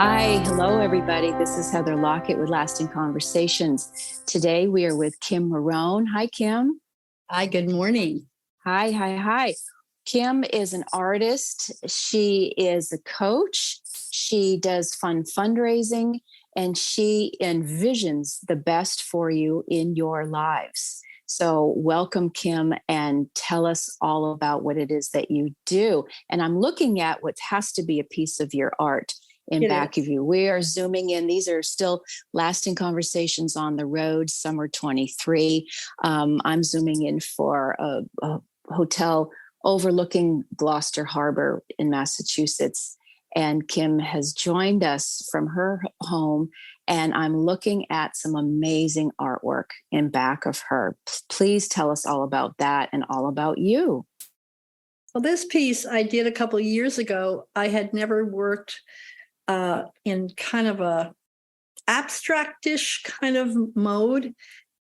Hi, hello, everybody. This is Heather Lockett with Lasting Conversations. Today we are with Kim Marrone. Hi, Kim. Hi, good morning. Hi. Kim is an artist. She is a coach. She does fun fundraising, and she envisions the best for you in your lives. So, welcome, Kim, and tell us all about what it is that you do. And I'm looking at what has to be a piece of your art in back of you. We are zooming in. These are still lasting conversations on the road, summer 23. I'm zooming in for a hotel overlooking Gloucester Harbor in Massachusetts. And Kim has joined us from her home, and I'm looking at some amazing artwork in back of her. Please tell us all about that and all about you. Well, this piece I did a couple of years ago. I had never worked in kind of a abstractish kind of mode.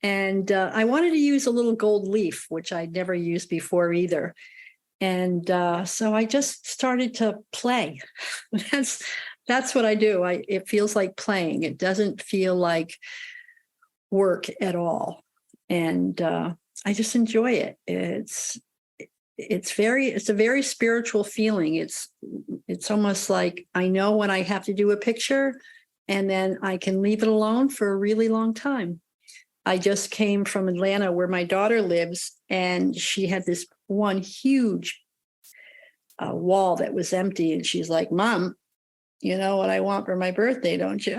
And I wanted to use a little gold leaf, which I'd never used before either. And so I just started to play. That's what I do. It feels like playing. It doesn't feel like work at all. And I just enjoy it. It's a very spiritual feeling. It's almost like I know when I have to do a picture, and then I can leave it alone for a really long time. I just came from Atlanta where my daughter lives, and she had this one huge wall that was empty. And she's like, "Mom, you know what I want for my birthday, don't you?"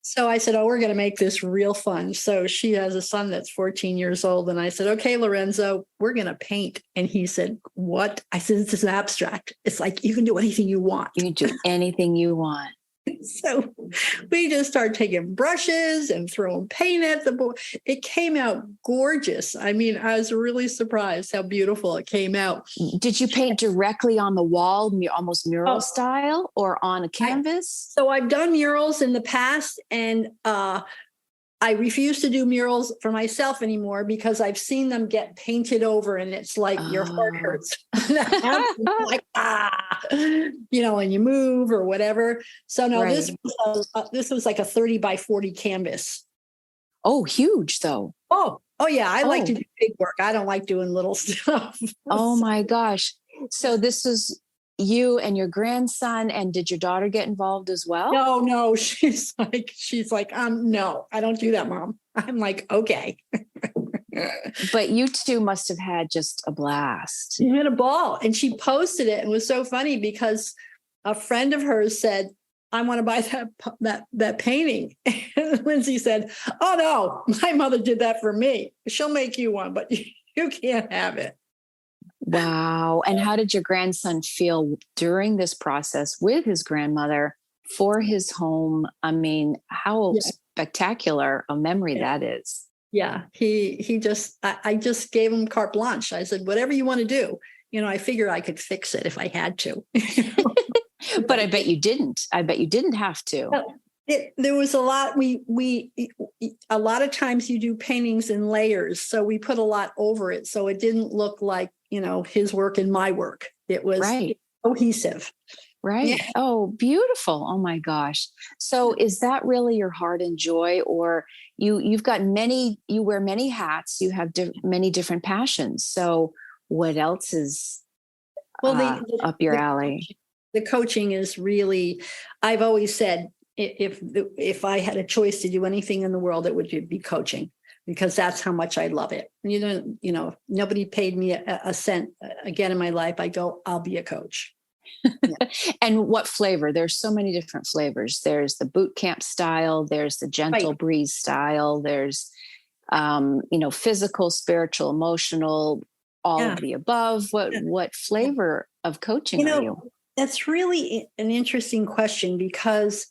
So I said, "Oh, we're going to make this real fun." So she has a son that's 14 years old. And I said, "Okay, Lorenzo, we're going to paint." And he said, "What?" I said, "This is abstract. It's like you can do anything you want." You can do anything you want. So we just started taking brushes and throwing paint at the board. It came out gorgeous. I mean, I was really surprised how beautiful it came out. Did you paint directly on the wall, almost mural style, or on a canvas? So I've done murals in the past, and I refuse to do murals for myself anymore because I've seen them get painted over, and it's like your heart hurts. Like, and you move or whatever. So no, right. This was like a 30 by 40 canvas. Oh, huge though. Oh yeah. I like to do big work. I don't like doing little stuff. Oh my gosh. So this is you and your grandson, and did your daughter get involved as well? No, she's like, no, I don't do that, Mom. I'm like, okay. But you two must have had just a blast. She had a ball, and she posted it. It was so funny because a friend of hers said, "I want to buy that painting." And Lindsay said, "Oh no, my mother did that for me. She'll make you one, but you can't have it." Wow. And how did your grandson feel during this process with his grandmother for his home? I mean, how spectacular a memory that is. Yeah, I just gave him carte blanche. I said, "Whatever you want to do." I figured I could fix it if I had to. But I bet you didn't. I bet you didn't have to. There was a lot. A lot of times you do paintings in layers, so we put a lot over it, so it didn't look like his work and my work. It was cohesive. Right. Yeah. Oh, beautiful. Oh my gosh. So is that really your heart and joy, or you've got you wear many hats, you have many different passions. So what else is up your alley? The coaching is really, I've always said, if I had a choice to do anything in the world, it would be coaching, because that's how much I love it. Nobody paid me a cent again in my life. I go, I'll be a coach. Yeah. And what flavor? There's so many different flavors. There's the boot camp style. There's the gentle breeze style. There's, physical, spiritual, emotional, all of the above. What flavor of coaching are you? That's really an interesting question, because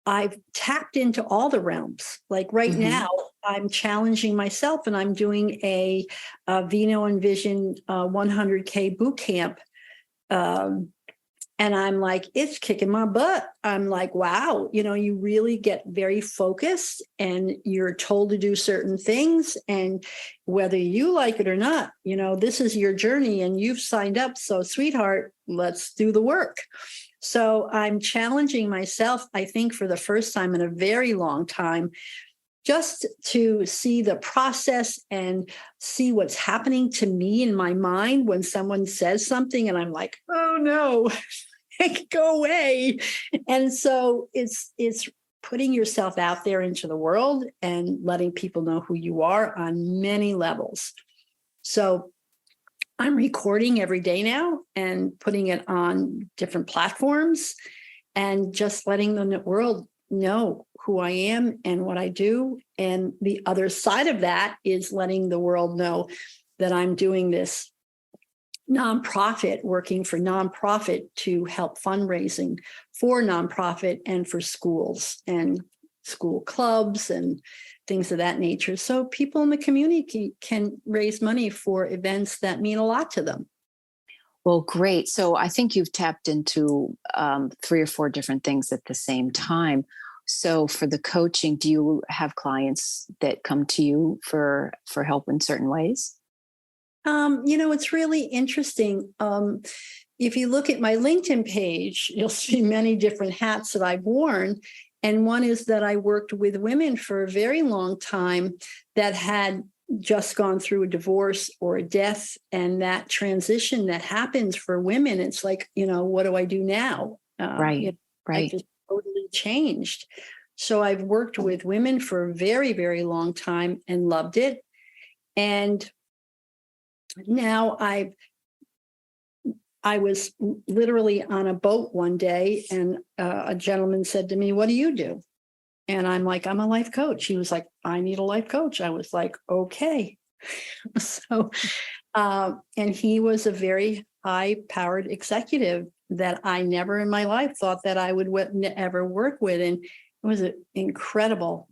I've tapped into all the realms. Like right now, I'm challenging myself, and I'm doing a Envision 100K boot camp. And I'm like, it's kicking my butt. I'm like, wow, you really get very focused, and you're told to do certain things. And whether you like it or not, this is your journey and you've signed up. So sweetheart, let's do the work. So I'm challenging myself, I think, for the first time in a very long time, just to see the process and see what's happening to me in my mind when someone says something and I'm like, oh no, go away. And so it's putting yourself out there into the world and letting people know who you are on many levels. So I'm recording every day now and putting it on different platforms and just letting the world know who I am and what I do. And the other side of that is letting the world know that I'm doing this nonprofit, working for nonprofit to help fundraising for nonprofit and for schools and school clubs and things of that nature. So people in the community can raise money for events that mean a lot to them. Well, great. So I think you've tapped into 3 or 4 different things at the same time. So for the coaching, do you have clients that come to you for help in certain ways? It's really interesting. If you look at my LinkedIn page, you'll see many different hats that I've worn. And one is that I worked with women for a very long time that had just gone through a divorce or a death. And that transition that happens for women, it's like, what do I do now? Right, I right. just totally changed. So I've worked with women for a very, very long time and loved it. And now I was literally on a boat one day and a gentleman said to me, what do you do? And I'm like, I'm a life coach. He was like, I need a life coach. I was like, okay. So, and he was a very high powered executive that I never in my life thought that I would ever work with. And it was incredible.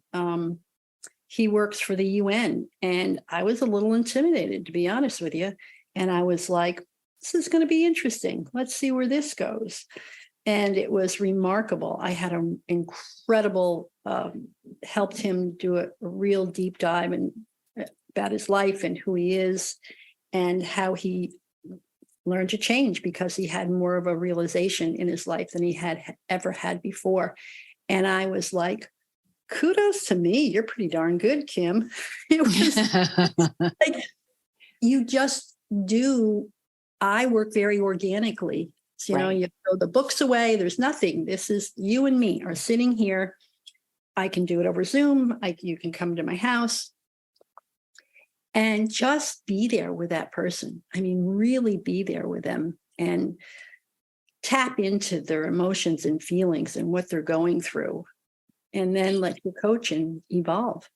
He works for the UN. And I was a little intimidated, to be honest with you. And I was like, this is going to be interesting. Let's see where this goes. And it was remarkable. I had an incredible, helped him do a real deep dive about his life and who he is and how he learned to change because he had more of a realization in his life than he had ever had before. And I was like, kudos to me. You're pretty darn good, Kim. It was like, you just do. I work very organically. So, Right. you throw the books away. There's nothing. This is you and me are sitting here. I can do it over Zoom. You can come to my house and just be there with that person. I mean, really be there with them and tap into their emotions and feelings and what they're going through. And then let your coaching evolve.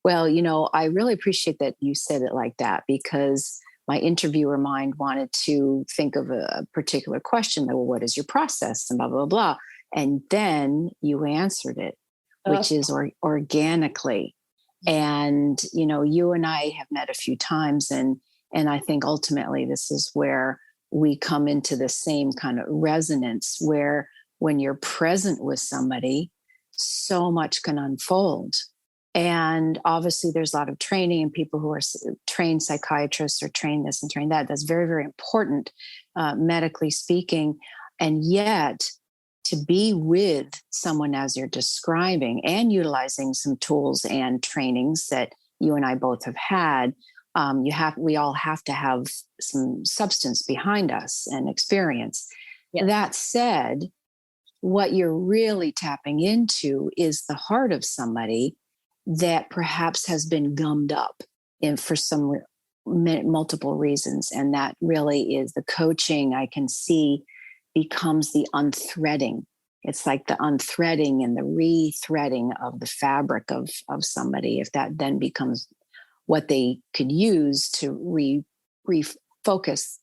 Well, I really appreciate that you said it like that because my interviewer mind wanted to think of a particular question. Like, well, what is your process? And blah, blah, blah. And then you answered it, which is organically. And, you and I have met a few times. And I think ultimately this is where we come into the same kind of resonance where when you're present with somebody, so much can unfold. And obviously, there's a lot of training and people who are trained psychiatrists or train this and train that. That's very, very important, medically speaking. And yet, to be with someone as you're describing and utilizing some tools and trainings that you and I both have had, we all have to have some substance behind us and experience. Yes. That said, what you're really tapping into is the heart of somebody that perhaps has been gummed up for some multiple reasons. And that really is the coaching I can see becomes the unthreading. It's like the unthreading and the rethreading of the fabric of somebody, if that then becomes what they could use to refocus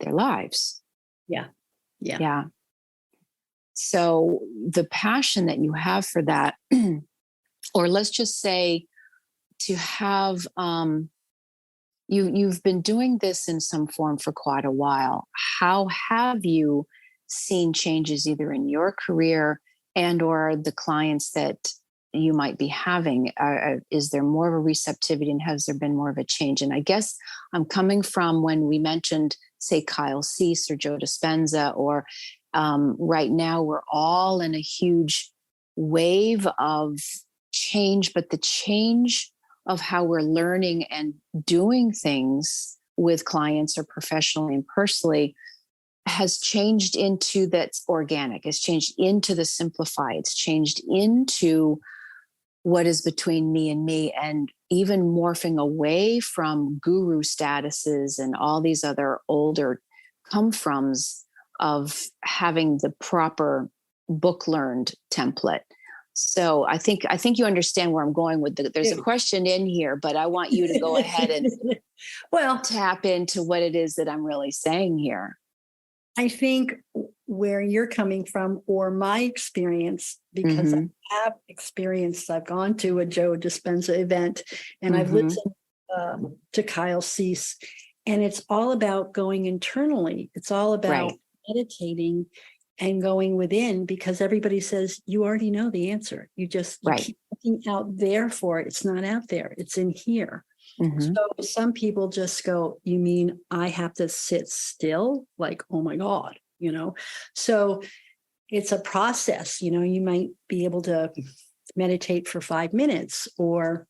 their lives. Yeah. So the passion that you have for that, or let's just say to have, you've been doing this in some form for quite a while. How have you seen changes either in your career and or the clients that you might be having? Is there more of a receptivity and has there been more of a change? And I guess I'm coming from when we mentioned, say, Kyle Cease or Joe Dispenza, or Right now, we're all in a huge wave of change, but the change of how we're learning and doing things with clients or professionally and personally has changed into that's organic, it's changed into the simplified, it's changed into what is between me and me, and even morphing away from guru statuses and all these other older come froms of having the proper book learned template. So I think you understand where I'm going with there's a question in here, but I want you to go ahead and Well, tap into what it is that I'm really saying here. I think where you're coming from, or my experience, because Mm-hmm. I have experienced, I've gone to a Joe Dispenza event and I've Mm-hmm. listened to Kyle Cease, and it's all about going internally. It's all about Right. meditating and going within, because everybody says you already know the answer. You Right. keep looking out there for it. It's not out there. It's in here. Mm-hmm. So some people just go, you mean I have to sit still? Like, oh my God, So it's a process, you might be able to meditate for 5 minutes, or,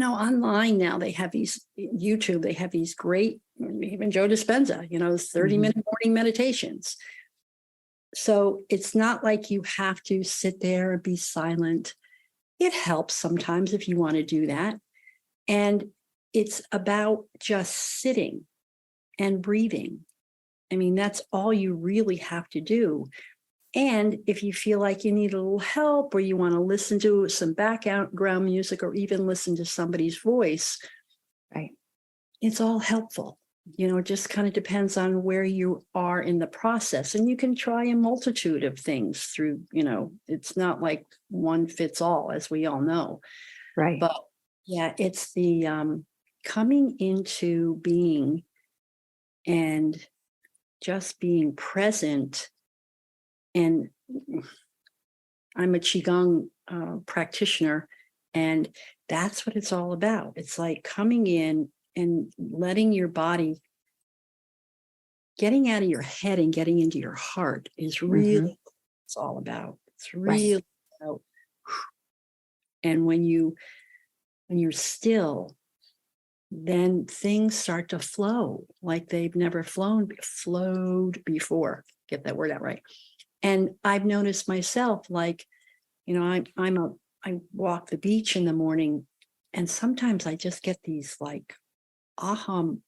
online now they have these YouTube, they have these great, even Joe Dispenza, 30-minute morning meditations. So it's not like you have to sit there and be silent. It helps sometimes if you want to do that. And it's about just sitting and breathing. I mean, that's all you really have to do. And if you feel like you need a little help, or you want to listen to some background music, or even listen to somebody's voice, Right. it's all helpful. It just kind of depends on where you are in the process. And you can try a multitude of things through, it's not like one fits all, as we all know. Right. But yeah, it's the coming into being and just being present. And I'm a Qigong practitioner, and that's what it's all about. It's like coming in and letting your body, getting out of your head and getting into your heart is really Mm-hmm. what it's all about. It's Right. really about, and when you're still, then things start to flow like they've never flowed before. Get that word out right. And I've noticed myself, like, I walk the beach in the morning, and sometimes I just get these like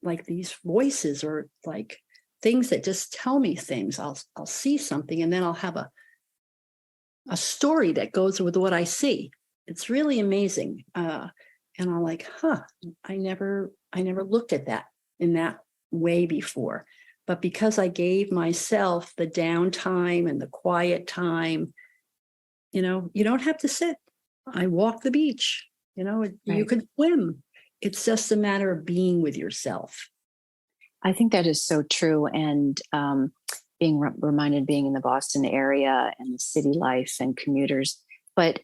like these voices, or like things that just tell me things. I'll see something, and then I'll have a story that goes with what I see. It's really amazing. And I'm like, I never looked at that in that way before. But because I gave myself the downtime and the quiet time, you don't have to sit. I walk the beach, you Right. could swim. It's just a matter of being with yourself. I think that is so true. And being reminded, being in the Boston area and the city life and commuters, but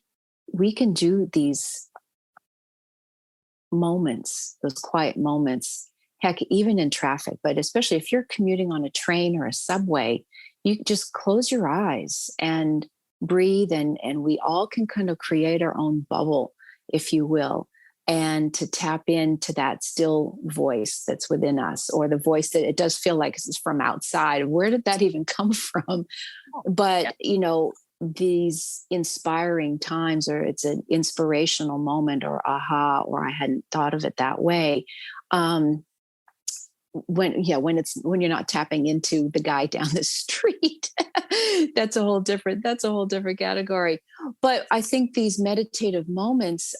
we can do these moments, those quiet moments, heck, even in traffic, but especially if you're commuting on a train or a subway, you just close your eyes and breathe, and we all can kind of create our own bubble, if you will, and to tap into that still voice that's within us, or the voice that it does feel like is from outside. Where did that even come from? But these inspiring times, or it's an inspirational moment, or aha, or I hadn't thought of it that way. um when you're not tapping into the guy down the street, that's a whole different category. But I think these meditative moments,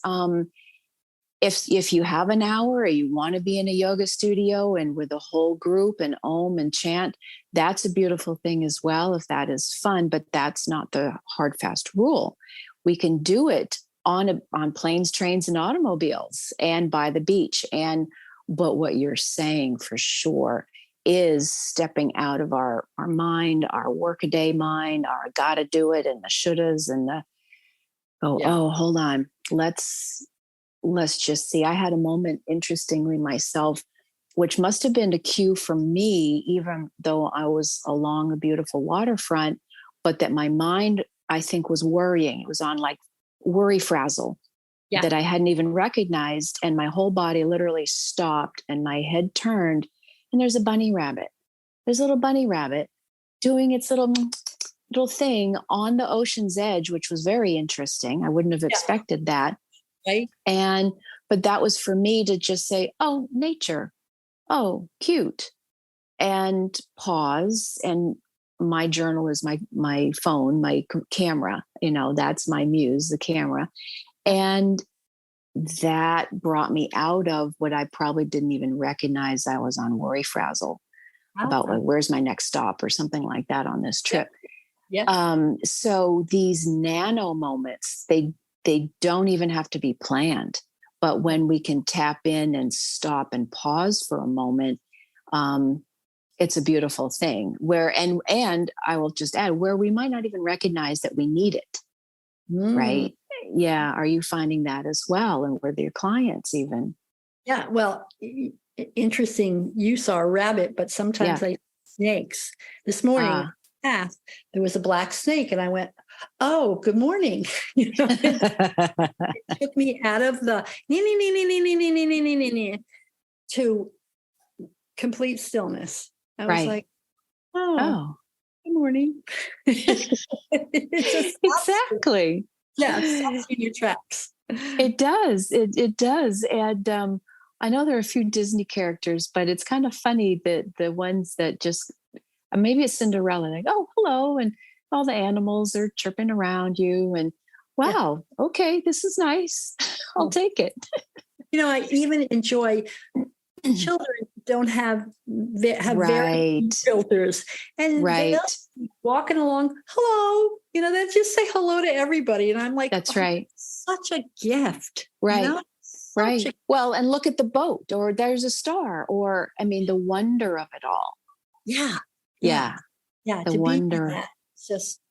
if you have an hour, or you want to be in a yoga studio and with a whole group and om and chant, that's a beautiful thing as well, if that is fun. But that's not the hard fast rule. We can do it on planes, trains, and automobiles, and by the beach. But what you're saying for sure is stepping out of our mind, our workaday mind, our gotta do it, and the shouldas, and the Yeah. oh, hold on, let's just see. I had a moment, interestingly, myself, which must have been a cue for me, even though I was along a beautiful waterfront, but that my mind, I think, was worrying. It was on like worry frazzle Yeah. that I hadn't even recognized. And my whole body literally stopped and my head turned. And there's a bunny rabbit. There's a little bunny rabbit doing its little thing on the ocean's edge, which was very interesting. I wouldn't have expected that. Right. But that was for me to just say, oh, nature. Oh, cute. And pause. And my journal is my phone, my camera, that's my muse, the camera. And that brought me out of what I probably didn't even recognize I was on worry frazzle about, like, where's my next stop or something like that on this trip. Yeah. So these nano moments, they don't even have to be planned. But when we can tap in and stop and pause for a moment, it's a beautiful thing. And I will just add, where we might not even recognize that we need it. Right? Yeah. Are you finding that as well? And with your clients even? Yeah. Well, interesting. You saw a rabbit, but sometimes I see snakes. This morning, path, there was a black snake, and I went, "Oh, good morning." It took me out of the to complete stillness. I was like, "Oh, good morning." It just exactly. Stops you in your tracks. It does. It does. And I know there are a few Disney characters, but it's kind of funny that the ones that just, maybe it's Cinderella, like, oh, hello. And all the animals are chirping around you. And wow, okay, this is nice. I'll take it. I even enjoy children don't have very filters, and they'll be walking along. Hello, they just say hello to everybody, and I'm like, that's right. Such a gift, right? Right. Well, and look at the boat, or there's a star, or the wonder of it all. Yeah. The wonder. It's just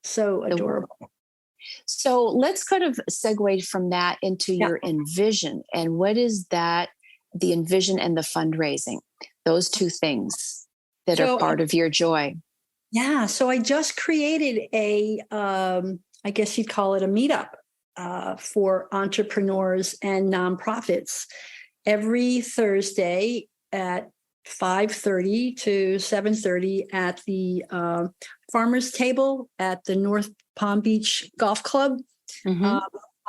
so adorable. So let's kind of segue from that into your Envision. And what is that? The Envision and the fundraising, those two things that are part of your joy. Yeah. So I just created I guess you'd call it a meetup for entrepreneurs and nonprofits every Thursday at 5:30 to 7:30 at the Farmers Table at the North Palm Beach Golf Club. Mm-hmm.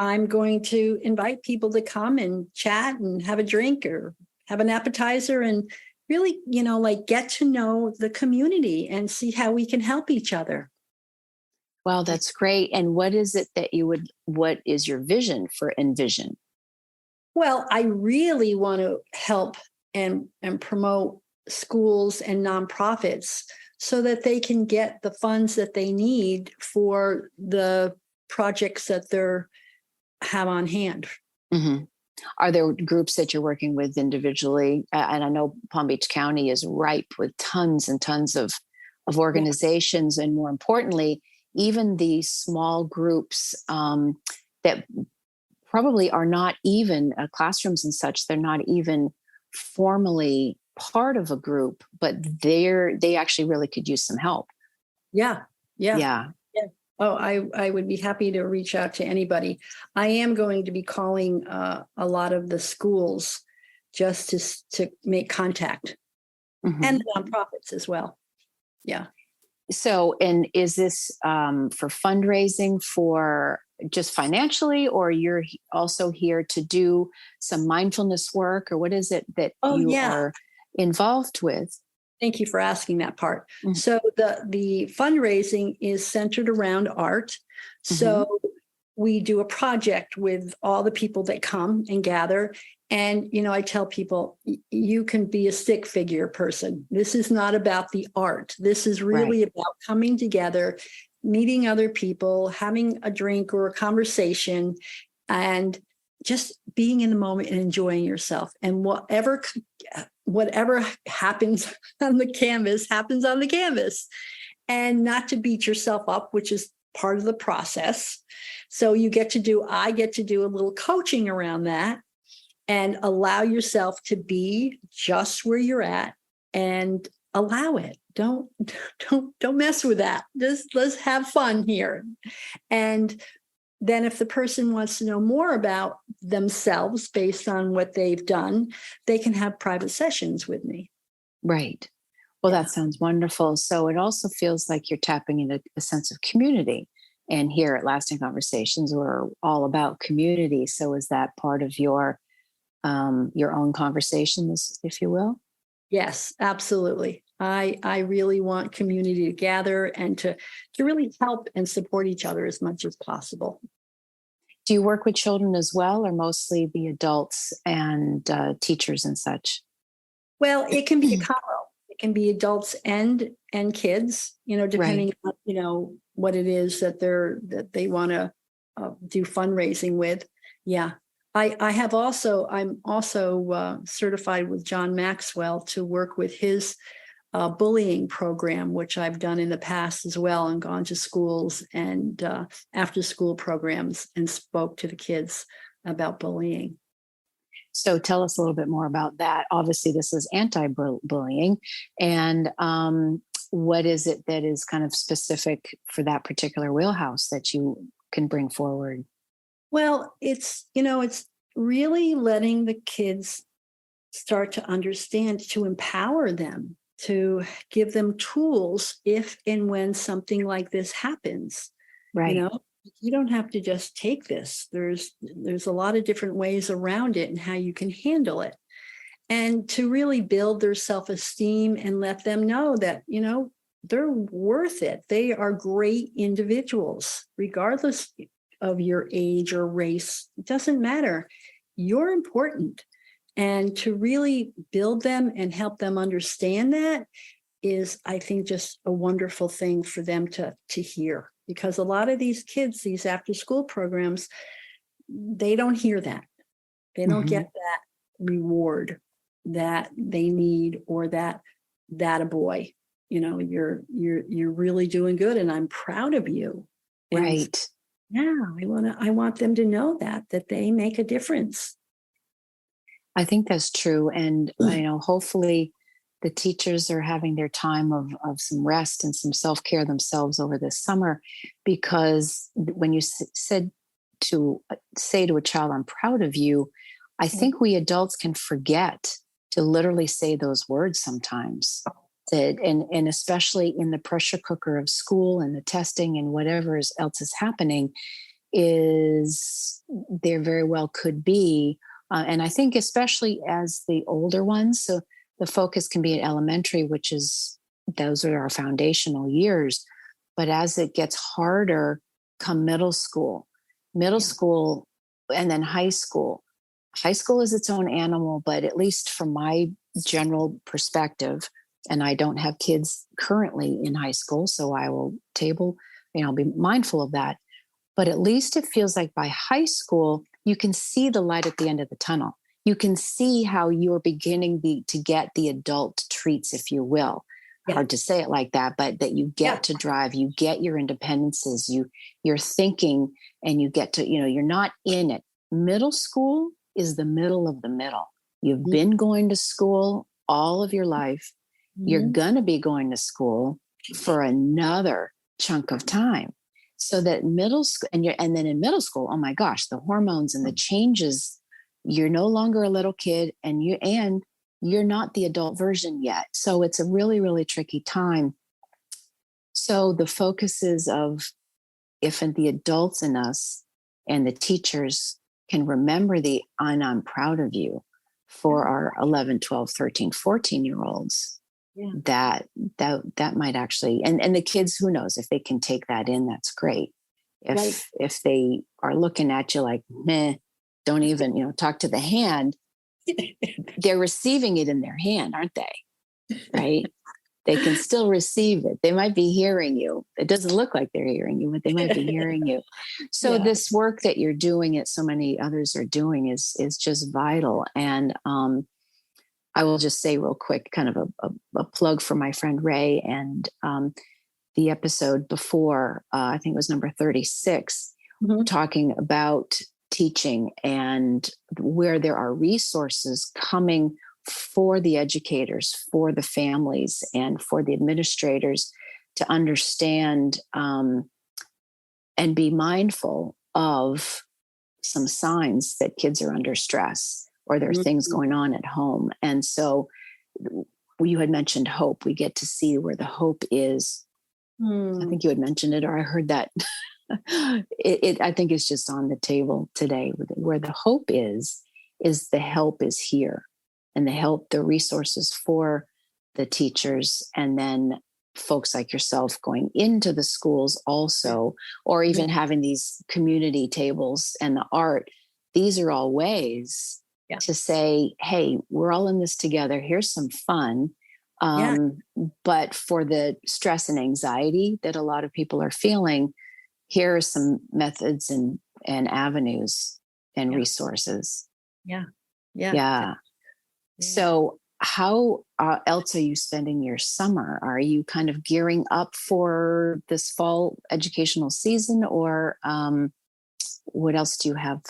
I'm going to invite people to come and chat and have a drink or have an appetizer and really, get to know the community and see how we can help each other. Well, that's great. And what is it that what is your vision for Envision? Well, I really want to help and promote schools and nonprofits so that they can get the funds that they need for the projects that they're have on hand. Mm-hmm. Are there groups that you're working with individually? And I know Palm Beach County is ripe with tons and tons of organizations, and more importantly, even the small groups that probably are not even classrooms and such. They're not even formally part of a group, but they actually really could use some help. Yeah. Yeah. Oh, I would be happy to reach out to anybody. I am going to be calling a lot of the schools just to make contact, and the nonprofits as well. Yeah. So, and is this for fundraising for just financially, or you're also here to do some mindfulness work, or what is it that you are involved with? Thank you for asking that part. Mm-hmm. So the fundraising is centered around art. So we do a project with all the people that come and gather. And, I tell people, you can be a stick figure person. This is not about the art. This is really about coming together, meeting other people, having a drink or a conversation, and just being in the moment and enjoying yourself. And whatever happens on the canvas, and not to beat yourself up, which is part of the process. So I get to do a little coaching around that. and allow yourself to be just where you're at and allow it. Don't mess with that. Just let's have fun here. And then if the person wants to know more about themselves based on what they've done, they can have private sessions with me. Right. Well, Yeah. that sounds wonderful. So it also feels like you're tapping into a sense of community. And here at Lasting Conversations, we're all about community. So is that part of your own conversations, if you will? Yes, absolutely. I really want community to gather and to really help and support each other as much as possible. Do you work with children as well, or mostly the adults and teachers and such? Well, it can be a combo. It can be adults and kids, depending Right. on, what it is that they want to do fundraising with. Yeah. I'm also certified with John Maxwell to work with his bullying program, which I've done in the past as well, and gone to schools and after school programs and spoke to the kids about bullying. So tell us a little bit more about that. Obviously, this is anti-bullying, and what is it that is kind of specific for that particular wheelhouse that you can bring forward? Well, it's really letting the kids start to understand, to empower them, to give them tools if and when something like this happens. Right. You don't have to just take this. There's a lot of different ways around it and how you can handle it. And to really build their self-esteem and let them know that, they're worth it. They are great individuals, regardless of your age or race. It doesn't matter. You're important. And to really build them and help them understand that is, I think, just a wonderful thing for them to hear. Because a lot of these kids, these after school programs, they don't hear that. They don't Mm-hmm. get that reward that they need, or that a boy, you're really doing good and I'm proud of you. And Right. yeah, I want them to know that they make a difference. I think that's true. And, hopefully the teachers are having their time of some rest and some self-care themselves over this summer, because when you said to say to a child, I'm proud of you, I think we adults can forget to literally say those words sometimes. And especially in the pressure cooker of school and the testing and whatever else is happening, is there very well could be. And I think especially as the older ones, so the focus can be at elementary, which is, those are our foundational years. But as it gets harder, come middle school, and then high school. High school is its own animal, but at least from my general perspective, and I don't have kids currently in high school, so I will I'll be mindful of that. But at least it feels like by high school, you can see the light at the end of the tunnel. You can see how you're beginning to get the adult treats, if you will. Yeah. Hard to say it like that, but that you get to drive, you get your independences, you're thinking, and you get to, you're not in it. Middle school is the middle of the middle. You've been going to school all of your life. You're going to be going to school for another chunk of time. So that middle school, and then in middle school, oh my gosh, the hormones and the changes, you're no longer a little kid, and you're not the adult version yet. So it's a really, really tricky time. So the focus is of, if the adults in us and the teachers can remember and I'm proud of you for our 11, 12, 13, 14-year-olds, that might actually, and the kids, who knows, if they can take that in, that's great. If they are looking at you like, meh, don't even, talk to the hand, they're receiving it in their hand, aren't they? Right? They can still receive it. They might be hearing you. It doesn't look like they're hearing you, but they might be hearing you. So this work that you're doing, that so many others are doing, is just vital. And I will just say real quick, kind of a plug for my friend Ray, and the episode before, I think it was number 36, talking about teaching, and where there are resources coming for the educators, for the families, and for the administrators to understand and be mindful of some signs that kids are under stress or there are things going on at home. And so you had mentioned hope. We get to see where the hope is. I think you had mentioned it, or I heard that. I think it's just on the table today. Where the hope is the help is here, and the resources for the teachers, and then folks like yourself going into the schools also, or even having these community tables and the art. These are all ways to say, hey, we're all in this together. Here's some fun. But for the stress and anxiety that a lot of people are feeling, here are some methods and avenues and resources. Yeah. So how else are you spending your summer? Are you kind of gearing up for this fall educational season, or what else do you have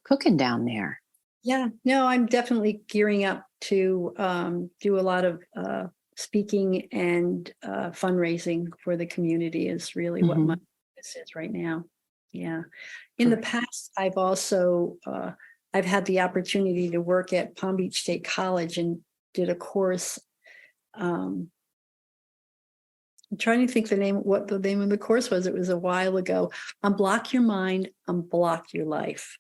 cooking down there? Yeah, no, I'm definitely gearing up to do a lot of speaking and fundraising for the community is really what my focus is right now. Yeah. In the past, I've also, I've had the opportunity to work at Palm Beach State College and did a course. I'm trying to think what the name of the course was. It was a while ago. Unblock your mind, unblock your life.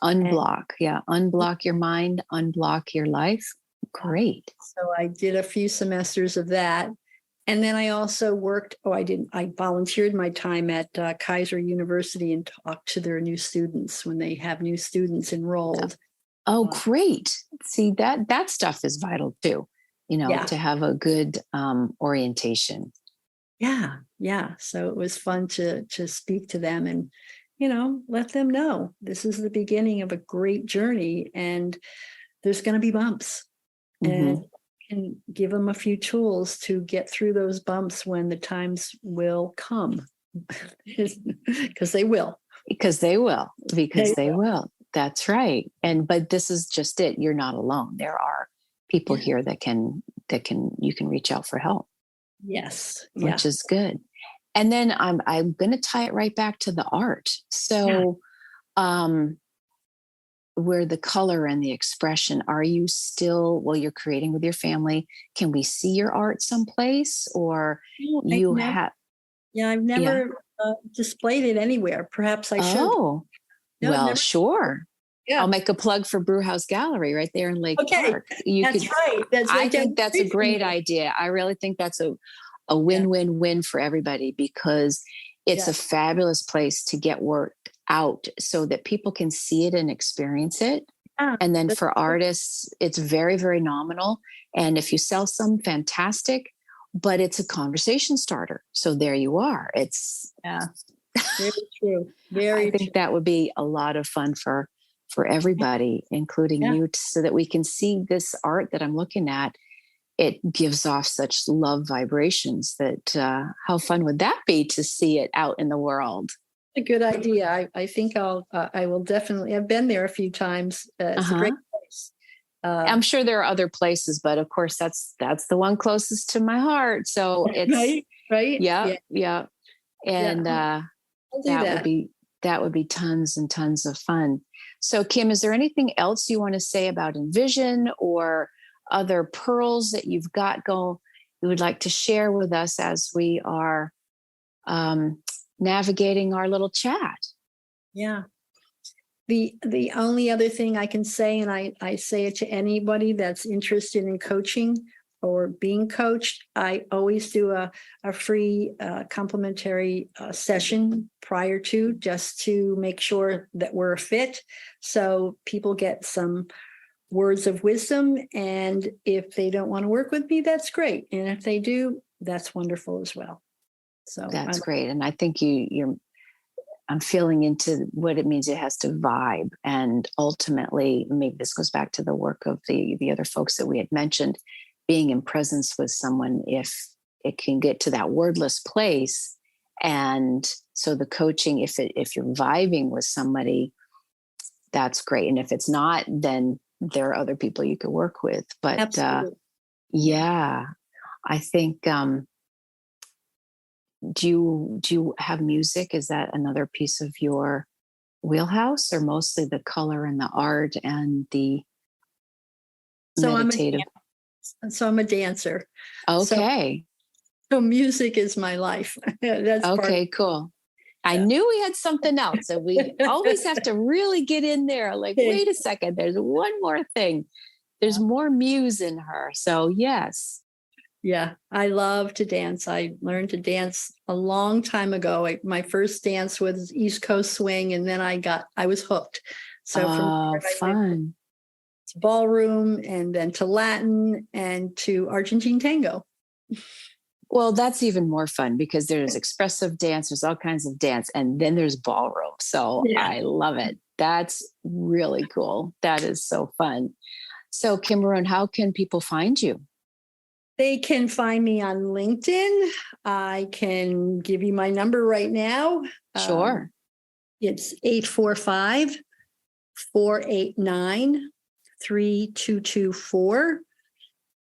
Unblock. Unblock your mind, unblock your life. Great. So I did a few semesters of that. And then I also worked, I volunteered my time at Kaiser University and talked to their new students when they have new students enrolled. Oh, great. See, that stuff is vital too, to have a good orientation. Yeah. So it was fun to speak to them and, let them know this is the beginning of a great journey and there's going to be bumps. And give them a few tools to get through those bumps when the times will come. Because they will. Because they will. That's right. But this is just it. You're not alone. There are people here that you can reach out for help. Yes. Which is good. And then I'm going to tie it right back to the art. So, where the color and the expression, are you still, you're creating with your family, can we see your art someplace, or I've never displayed it anywhere. Perhaps I should. Sure. I'll make a plug for Brewhouse Gallery right there in Lake Park. That's right. I think that's a great idea. I really think that's a win-win-win for everybody, because it's a fabulous place to get work out so that people can see it and experience it. And then for artists, it's very, very nominal. And if you sell some, fantastic, but it's a conversation starter. So there you are. It's very true. I think that would be a lot of fun for everybody, including you, so that we can see this art that I'm looking at. It gives off such love vibrations that how fun would that be to see it out in the world? A good idea. I think I will definitely. I've been there a few times. It's a great place. I'm sure there are other places, but of course that's the one closest to my heart. So it's right. Yeah. And that would be tons and tons of fun. So Kim, is there anything else you want to say about Envision or other pearls that you've got going you would like to share with us as we are navigating our little chat? Yeah. The only other thing I can say, and I say it to anybody that's interested in coaching or being coached, I always do a free complimentary session prior to, just to make sure that we're a fit. So people get some words of wisdom. And if they don't want to work with me, that's great. And if they do, that's wonderful as well. So that's great. And I think I'm feeling into what it means. It has to vibe. And ultimately, maybe this goes back to the work of the other folks that we had mentioned, being in presence with someone, if it can get to that wordless place. And so the coaching, if you're vibing with somebody, that's great. And if it's not, then there are other people you could work with. But Absolutely. yeah, I think, do you have music? Is that another piece of your wheelhouse, or mostly the color and the art and the So meditative? I'm a dancer. So Okay. so music is my life. That's part of Okay, cool. I yeah. knew we had something else. And we always have to really get in there. Like, wait a second, there's one more thing. There's more muse in her. So, yes. Yeah, I love to dance. I learned to dance a long time ago. My first dance was East Coast swing, and then I was hooked. So from Oh, there, I went fun. to ballroom and then to Latin and to Argentine tango. Well, that's even more fun because there's expressive dance, there's all kinds of dance, and then there's ballroom. So Yeah. I love it. That's really cool. That is so fun. So, Kim Marrone, how can people find you? They can find me on LinkedIn. I can give you my number right now. Sure. It's 845-489-3224.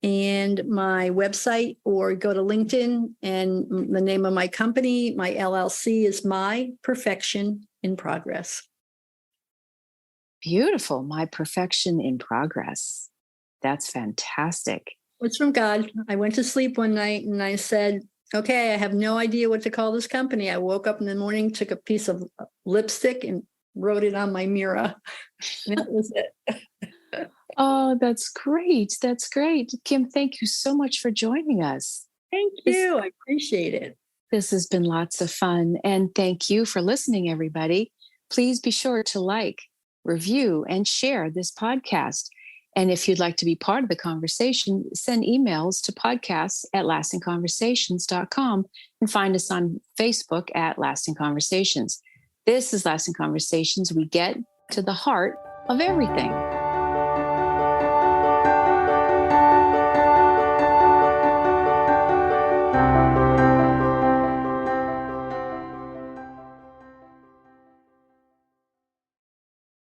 And my website, or go to LinkedIn, and the name of my company, my LLC, is My Perfection in Progress. Beautiful. My perfection in progress. That's fantastic. It's from God. I went to sleep one night and I said, okay, I have no idea what to call this company. I woke up in the morning, took a piece of lipstick and wrote it on my mirror. And that was it. Oh, that's great. That's great. Kim, thank you so much for joining us. Thank This, you. I appreciate it. this has been lots of fun. And thank you for listening, everybody. Please be sure to like, review, and share this podcast. And if you'd like to be part of the conversation, send emails to podcasts@lastingconversations.com and find us on Facebook at Lasting Conversations. This is Lasting Conversations. We get to the heart of everything.